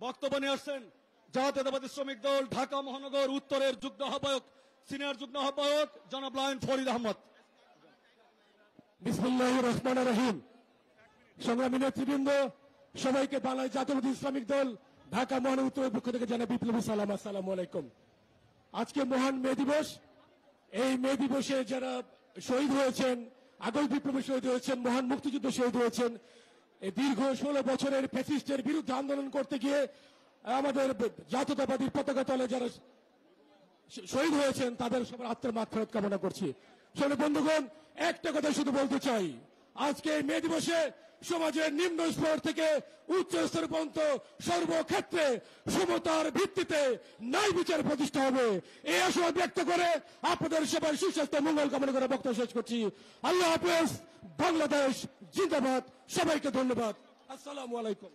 বক্তব্য নিয়ে আসছেন জাতীয়তাবাদী শ্রমিক দল ঢাকা মহানগর উত্তরের যুগ্ম আহ্বায়ক সিনিয়র যুগ্ম আহ্বায়ক জনাব লায়ন ফরিদ আহমদ। বিসমিল্লাহির রহমানির রহিম। সংগ্রামী নেতৃবৃন্দ, সবাইকে বাংলাদেশ জাতীয়তাবাদী শ্রমিক দল ঢাকা মহানগর উত্তরের পক্ষ থেকে জানাই বিপ্লবী সালাম, আসসালামু আলাইকুম। আজকে মহান মে দিবস। এই মে দিবসে যারা শহীদ হয়েছেন, আগস্ট বিপ্লবী শহীদ হয়েছেন, মহান মুক্তিযুদ্ধ শহীদ হয়েছেন, এই দীর্ঘ 16 বছরের ফ্যাসিস্টের বিরুদ্ধে আন্দোলন করতে গিয়ে আমাদের জাতীয়তাবাদী পতাকা তলে যারা শহীদ হয়েছেন তাদের সবার আত্মার মাগফিরাত কামনা করছি। শোনো বন্ধুগণ, একটা কথা শুধু বলতে চাই, আজকে এই মে দিবসে সমাজের নিম্ন স্তর থেকে উচ্চ স্তর পর্যন্ত সর্বক্ষেত্রে সমতার ভিত্তিতে ন্যায় বিচার প্রতিষ্ঠা হবে, এই আশা ব্যক্ত করে আপনাদের সবার সুস্বাস্থ্য মঙ্গল কামনা করে বক্তব্য শেষ করছি। আল্লাহ হাফেজ। বাংলাদেশ জিন্দাবাদ। সবাইকে ধন্যবাদ। আসসালামু আলাইকুম।